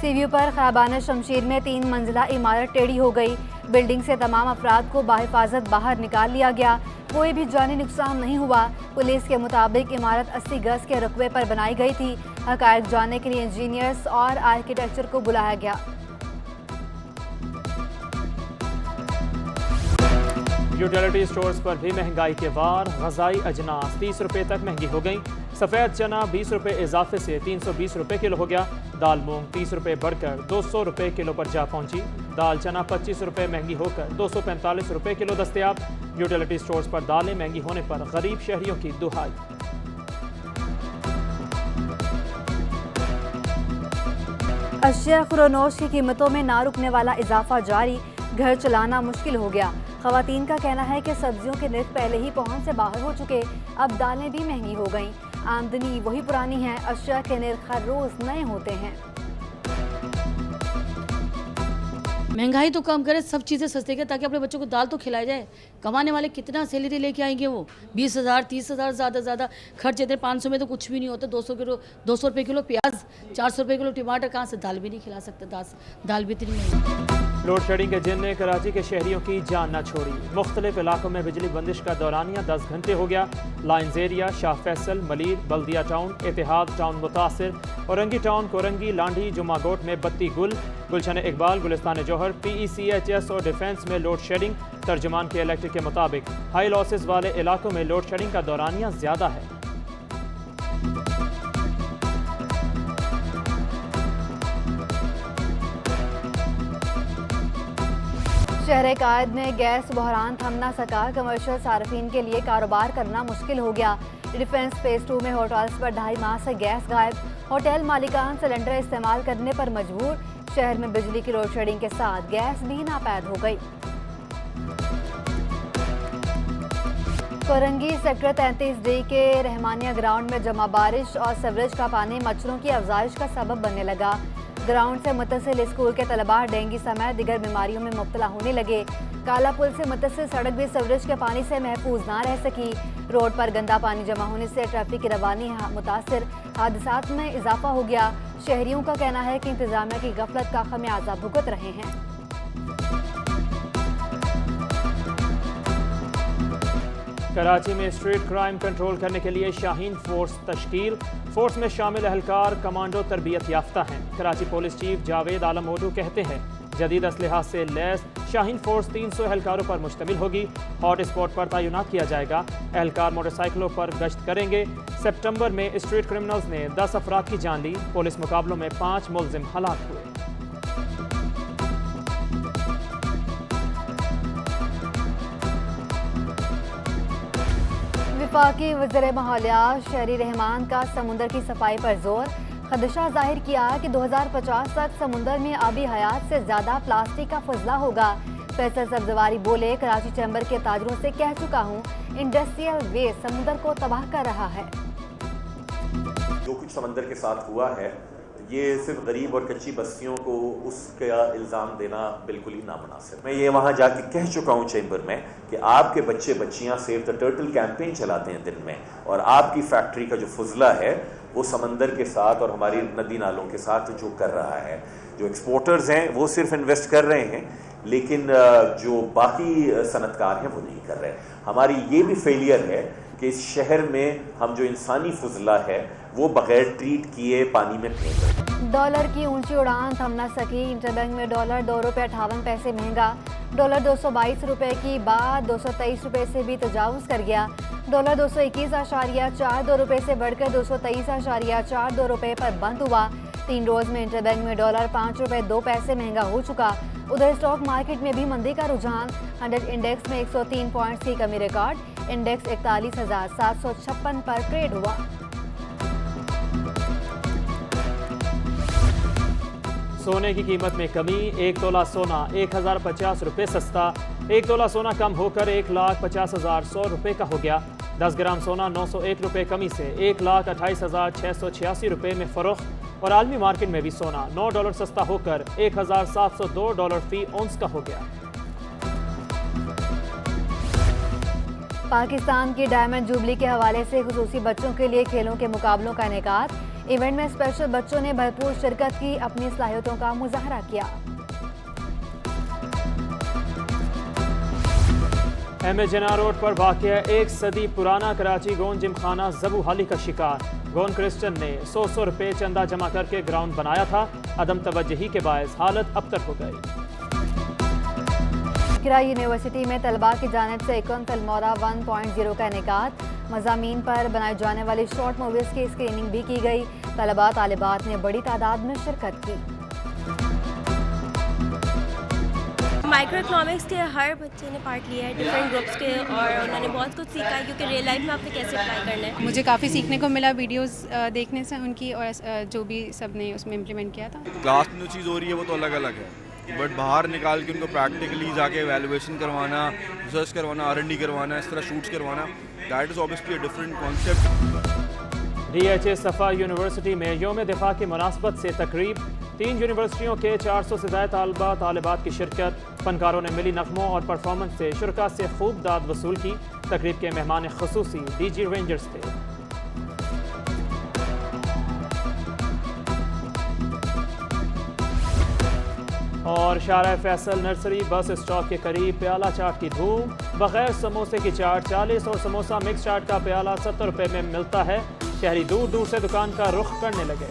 Sea view पर खैबान शमशीर में 3 मंजिला इमारत टेढ़ी हो गई। बिल्डिंग से तमाम अफराद को बाहिफाजत बाहर निकाल लिया गया। कोई भी जानी नुकसान नहीं हुआ। पुलिस के मुताबिक इमारत 80 गज के रकबे पर बनाई गई थी। हकायक जानने के लिए इंजीनियर्स और आर्किटेक्चर को बुलाया गया। यूटिलिटी स्टोर्स पर भी महंगाई के वार। गजाई अजनास 30 रुपये तक महंगी हो गई। सफ़ेद चना 20 रुपये इजाफे से 320 रुपये किलो हो गया। दाल मूंग 30 रुपये बढ़कर 200 रुपये किलो पर जा पहुंची। दाल चना 25 रुपये महंगी होकर 245 रुपये किलो दस्तयाब। यूटिलिटी स्टोर्स पर दालें महंगी होने पर गरीब शहरियों की दुहाई। अशिया खुरोनोश की कीमतों में ना रुकने वाला इजाफा जारी। घर चलाना मुश्किल हो गया। खवातीन का कहना है कि सब्जियों के नर्ख पहले ही पहुंच से बाहर हो चुके, अब दालें भी महंगी हो गईं। आमदनी वही पुरानी है, अशिया के नर्ख हर रोज नए होते हैं। महंगाई तो कम करे, सब चीज़ें सस्ते करें ताकि अपने बच्चों को दाल तो खिलाई जाए। कमाने वाले कितना सैलरी लेके आएंगे वो? 20,000 30,000 ज़्यादा खर्च देते। 500 में तो कुछ भी नहीं होता। 200 रुपये किलो प्याज, 400 रुपये किलो टमाटर, कहाँ से दाल भी नहीं खिला सकते। दाल भी इतनी महंगी। लोड शेडिंग के जिन ने कराची के शहरियों की जान न छोड़ी। मुख्तलिफ इलाकों में बिजली बंदिश का दौरानिया 10 घंटे हो गया। लाइन्स एरिया, शाह फैसल, मलीर, बल्दिया टाउन, इतिहाद टाउन मुतासिर, औरंगी टाउन, कोरंगी, लांडी, जुमागोट में बत्ती गुल, गुलशन इकबाल, गुलिस्तान जौहर, PECHS और डिफेंस में लोड शेडिंग। तर्जमान के इलेक्ट्रिक के मुताबिक हाई लॉसेस वाले इलाकों में लोड शेडिंग का दौरानिया ज़्यादा है। शहर कायद में गैस बहरान थम ना सका। कमर्शियल सार्फिन के लिए कारोबार करना मुश्किल हो गया। डिफेंस फेज 2 में होटल्स पर 2.5 माह से गैस गायब। होटल मालिकान सिलेंडर इस्तेमाल करने पर मजबूर। शहर में बिजली की लोड शेडिंग के साथ गैस भी नापैद हो गई। कोरंगी सेक्टर 33D के रहमानिया ग्राउंड में जमा बारिश और सीवरेज का पानी मच्छरों की अफजाइश का सबब बनने लगा। ग्राउंड से मुत्तसिल स्कूल के तलबा डेंगू समेत दिगर बीमारियों में मुब्तला होने लगे। काला पुल से मुत्तसिल सड़क भी सीवरेज के पानी से महफूज ना रह सकी। रोड पर गंदा पानी जमा होने से ट्रैफिक की रवानी मुतासिर, हादसात में इजाफा हो गया। शहरियों का कहना है कि इंतजामिया की गफलत का खमियाजा भुगत रहे हैं। कराची में स्ट्रीट क्राइम कंट्रोल करने के लिए शाहीन फोर्स तश्कील। फोर्स में शामिल एहलकार कमांडो तरबियत याफ्ता हैं। कराची पुलिस चीफ जावेद आलम ओडू कहते हैं जदीद असलहा से लैस शाहीन फोर्स 300 एहलकारों पर मुश्तमिल होगी। हॉट स्पॉट पर तैनात किया जाएगा। एहलकार मोटरसाइकिलों पर गश्त करेंगे। सितंबर में स्ट्रीट क्रिमिनल्स ने 10 अफराद की जान ली। पुलिस मुकाबलों में 5 मुलजिम हलाक हुए। वफाकी वज़ीर माहौलियात शहरी रहमान का समुंदर की सफाई पर जोर। खदशा जाहिर किया कि 2050 तक समुंदर में आबी हयात से ज्यादा प्लास्टिक का फजला होगा। फैसल सब्जवारी बोले, कराची चैम्बर के ताजरों से कह चुका हूँ, इंडस्ट्रियल वेस्ट समुंदर को तबाह कर रहा है। जो कुछ समंदर के साथ हुआ है, ये सिर्फ गरीब और कच्ची बस्तियों को उसका इल्ज़ाम देना बिल्कुल ही नामुनासिब। मैं ये वहाँ जाके कह चुका हूँ चैम्बर में कि आपके बच्चे बच्चियाँ सेव द टर्टल कैंपेन चलाते हैं दिन में, और आपकी फैक्ट्री का जो फजला है वो समंदर के साथ और हमारी नदी नालों के साथ जो कर रहा है। जो एक्सपोर्टर्स हैं वो सिर्फ इन्वेस्ट कर रहे हैं, लेकिन जो बाकी सनतकार हैं वो नहीं कर रहे। हमारी ये भी फेलियर है कि इस शहर में हम जो इंसानी फजला है वो बगैर ट्रीट किए पानी में फेंक रहे हैं। डॉलर की ऊंची उड़ान थम न सकी। इंटरबैंक में डॉलर 2 रुपये 58 पैसे महंगा। डॉलर 222 रुपये की बात 223 रुपये से भी तजावुज़ कर गया। डॉलर 221.42 रुपये से बढ़कर 223.42 रुपये पर बंद हुआ। 3 रोज में इंटरबैंक में डॉलर 5 रुपये 2 पैसे महंगा हो चुका। उधर स्टॉक मार्केट में भी मंदी का रुझान। 100 इंडेक्स में 103 पॉइंट्स की कमी रिकॉर्ड। इंडेक्स 41,756 पर ट्रेड हुआ। सोने की कीमत में कमी। 1 तोला सोना 1050 रुपये सस्ता। 1 तोला सोना कम होकर 1,50,100 रुपये का हो गया। 10 ग्राम सोना 901 रुपये कमी से 1,28,686 रुपये में फ़रोख्त। और आलमी मार्केट में भी सोना $9 सस्ता होकर $1,702 फी औंस का हो गया। पाकिस्तान की डायमंड जुबली के हवाले से खुसूसी बच्चों के लिए खेलों के मुकाबलों का इनेकाद। इवेंट में स्पेशल बच्चों ने भरपूर शिरकत की, अपनी सलाहियतों का मुजाहरा किया। एम जना रोड पर वाक़या 1 सदी पुराना कराची गोन जिमखाना ज़बू हाली का शिकार। गोन क्रिश्चियन ने 100 रुपये चंदा जमा करके ग्राउंड बनाया था। अदम तवज्जुही के बायस हालत अबतर हो गई। किरा यूनिवर्सिटी में तलबा की जानिब से इकॉन फिल्मोरा 1.0 का इनेकाद। मज़ामीन पर बनाई जाने वाली शॉर्ट मूवीज़ की स्क्रीनिंग भी की गई। तलबा तालिबात ने बड़ी तादाद में शिरकत की। माइक्रो इकोनॉमिक्स के हर बच्चे ने पार्ट लिया है, डिफरेंट ग्रुप्स के, और उन्होंने बहुत कुछ सीखा है क्योंकि रियल लाइफ में आपने कैसे अप्लाई करना है। मुझे काफ़ी सीखने को मिला वीडियोस देखने से उनकी, और जो भी सब ने उसमें इम्प्लीमेंट किया था। क्लास में जो चीज़ हो रही है वो तो अलग अलग है, बट बाहर निकाल के उनको प्रैक्टिकली जाके एवेलुएशन करवाना, रिसर्च करवाना, R&D करवाना, इस तरह शूट्स करवाना, that is obviously a different concept. DHA सफ़ा यूनिवर्सिटी में यौम दिफा की मुनासबत से तकरीब। 3 यूनिवर्सिटियों के 400 से ज़ायद तालबा तालिबात की शिरकत। फनकारों ने मिली नगमों और परफॉर्मेंस से शुरका से खूब दाद वसूल की। तकरीब के मेहमान खसूसी DG रेंजर्स थे। और शारा फैसल नर्सरी बस स्टॉप के करीब प्याला चाट की धूम। बगैर समोसे की चाट 40 और समोसा मिक्स चाट का प्याला 70 रुपये में मिलता है। शहरी दूर दूर से दुकान का रुख करने लगे।